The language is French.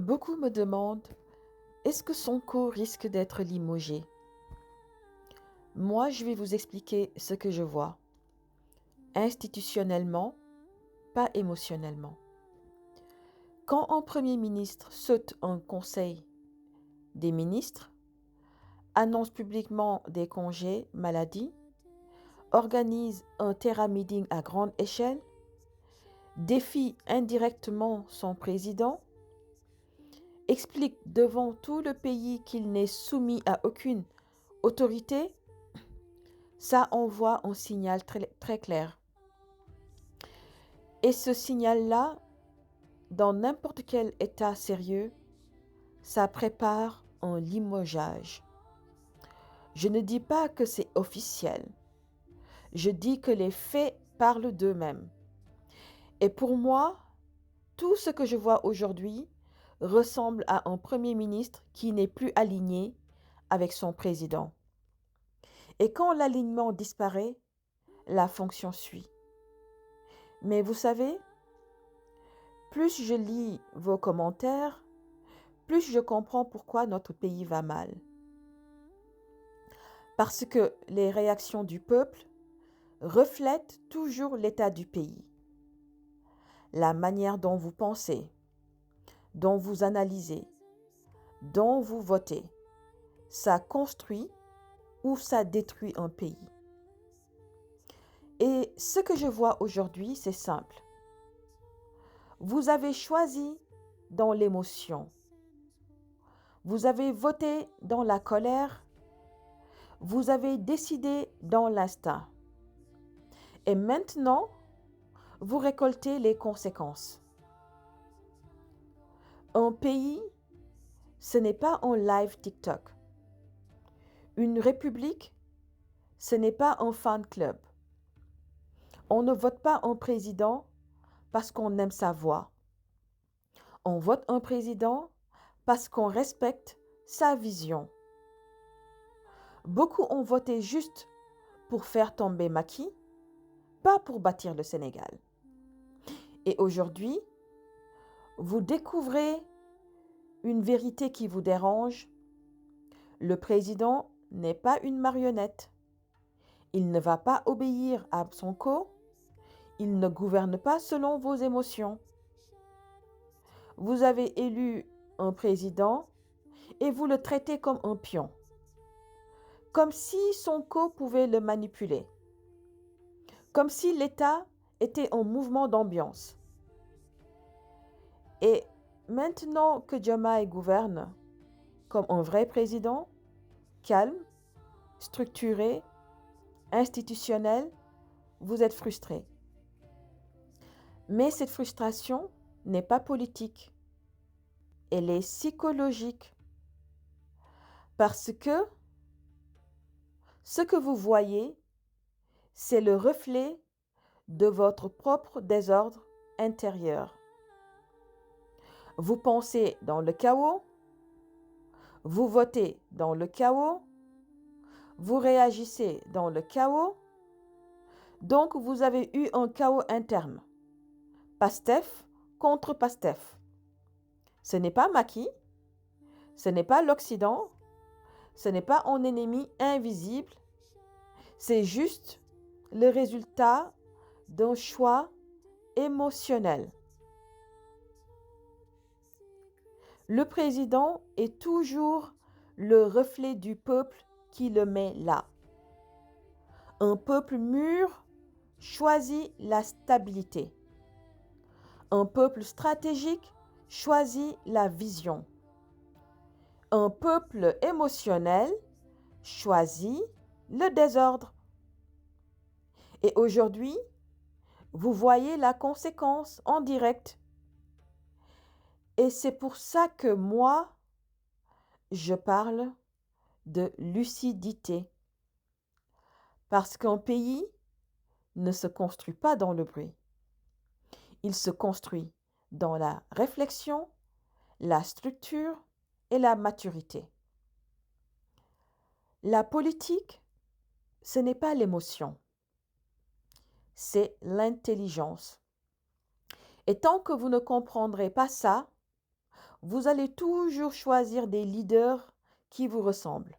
Beaucoup me demandent, est-ce que Sonko risque d'être limogé? Moi, je vais vous expliquer ce que je vois, institutionnellement, pas émotionnellement. Quand un Premier ministre saute un conseil des ministres, annonce publiquement des congés maladie, organise un terra-meeting à grande échelle, défie indirectement son président, explique devant tout le pays qu'il n'est soumis à aucune autorité, ça envoie un signal très clair. Et ce signal-là, dans n'importe quel état sérieux, ça prépare un limogeage. Je ne dis pas que c'est officiel. Je dis que les faits parlent d'eux-mêmes. Et pour moi, tout ce que je vois aujourd'hui ressemble à un Premier ministre qui n'est plus aligné avec son président. Et quand l'alignement disparaît, la fonction suit. Mais vous savez, plus je lis vos commentaires, plus je comprends pourquoi notre pays va mal. Parce que les réactions du peuple reflètent toujours l'état du pays. La manière dont vous pensez, dont vous analysez, dont vous votez, ça construit ou ça détruit un pays. Et ce que je vois aujourd'hui, c'est simple. Vous avez choisi dans l'émotion. Vous avez voté dans la colère. Vous avez décidé dans l'instinct. Et maintenant, vous récoltez les conséquences. Un pays, ce n'est pas un live TikTok. Une république, ce n'est pas un fan club. On ne vote pas un président parce qu'on aime sa voix. On vote un président parce qu'on respecte sa vision. Beaucoup ont voté juste pour faire tomber Macky, pas pour bâtir le Sénégal. Et aujourd'hui, vous découvrez une vérité qui vous dérange. Le président n'est pas une marionnette. Il ne va pas obéir à Sonko. Il ne gouverne pas selon vos émotions. Vous avez élu un président et vous le traitez comme un pion. Comme si Sonko pouvait le manipuler. Comme si l'État était un mouvement d'ambiance. Et maintenant que Diomaye gouverne comme un vrai président, calme, structuré, institutionnel, vous êtes frustré. Mais cette frustration n'est pas politique. Elle est psychologique. Parce que ce que vous voyez, c'est le reflet de votre propre désordre intérieur. Vous pensez dans le chaos, vous votez dans le chaos, vous réagissez dans le chaos, donc vous avez eu un chaos interne. Pastef contre Pastef. Ce n'est pas Macky, ce n'est pas l'Occident, ce n'est pas un ennemi invisible, c'est juste le résultat d'un choix émotionnel. Le président est toujours le reflet du peuple qui le met là. Un peuple mûr choisit la stabilité. Un peuple stratégique choisit la vision. Un peuple émotionnel choisit le désordre. Et aujourd'hui, vous voyez la conséquence en direct. Et c'est pour ça que moi, je parle de lucidité. Parce qu'un pays ne se construit pas dans le bruit. Il se construit dans la réflexion, la structure et la maturité. La politique, ce n'est pas l'émotion, c'est l'intelligence. Et tant que vous ne comprendrez pas ça, Vous allez toujours choisir des leaders qui vous ressemblent.